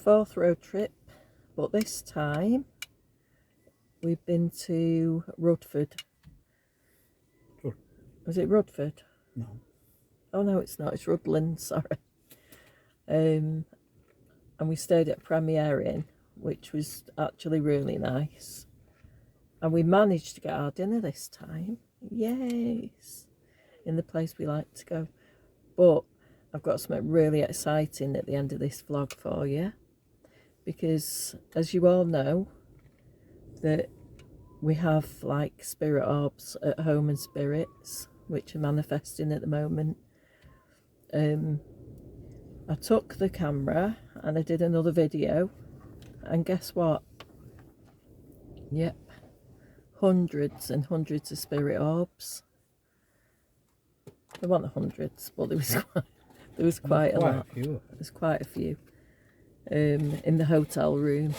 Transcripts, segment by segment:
fourth road trip, but this time we've been to Rudford. Was it Rudford? No. Oh no, it's not. It's Rhuddlan, sorry. And we stayed at Premier Inn, which was actually really nice. And we managed to get our dinner this time. Yes, in the place we like to go. But I've got something really exciting at the end of this vlog for you, because as you all know, that we have like spirit orbs at home and spirits which are manifesting at the moment. I took the camera and I did another video, and guess what? Yep, hundreds and hundreds of spirit orbs. There weren't hundreds, but there was quite a lot. There's quite a few in the hotel room,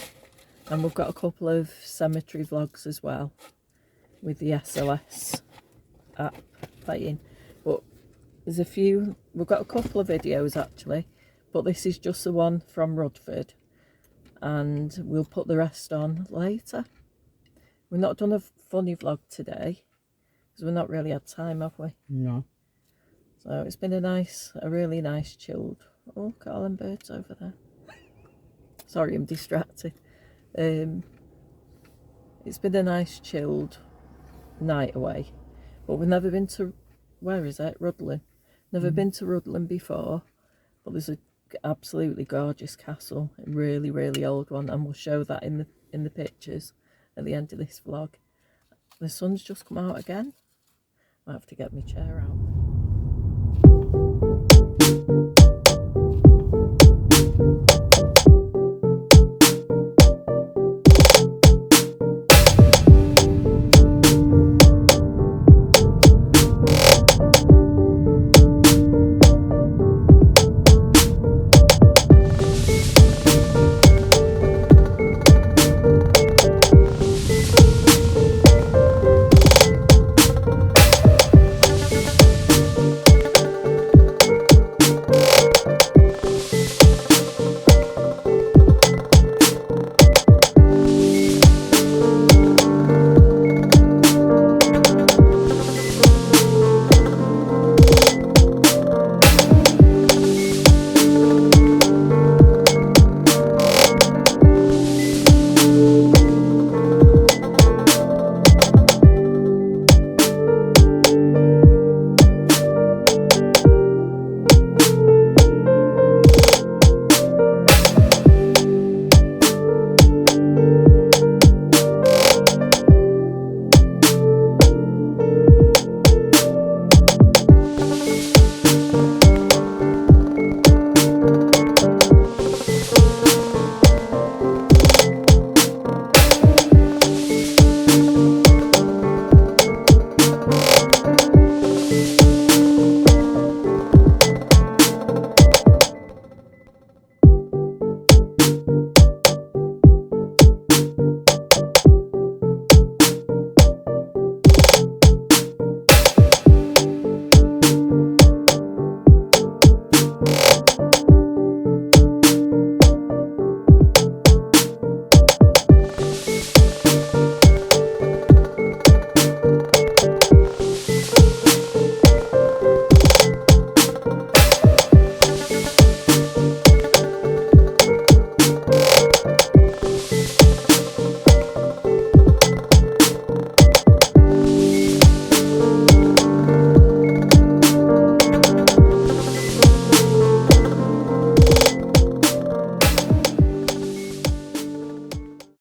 and we've got a couple of cemetery vlogs as well with the SOS app playing. But there's a few. We've got a couple of videos actually, but this is just the one from Rudford, and we'll put the rest on later. We've not done a funny vlog today because we've not really had time, have we? No. So it's been a really nice chilled. Oh, look at all them birds over there. Sorry, I'm distracted. It's been a nice chilled night away, but we've never been to, where is it? Rhuddlan. Never been to Rhuddlan before, but there's a absolutely gorgeous castle, a really, really old one, and we'll show that in the pictures at the end of this vlog. The sun's just come out again. I have to get my chair out.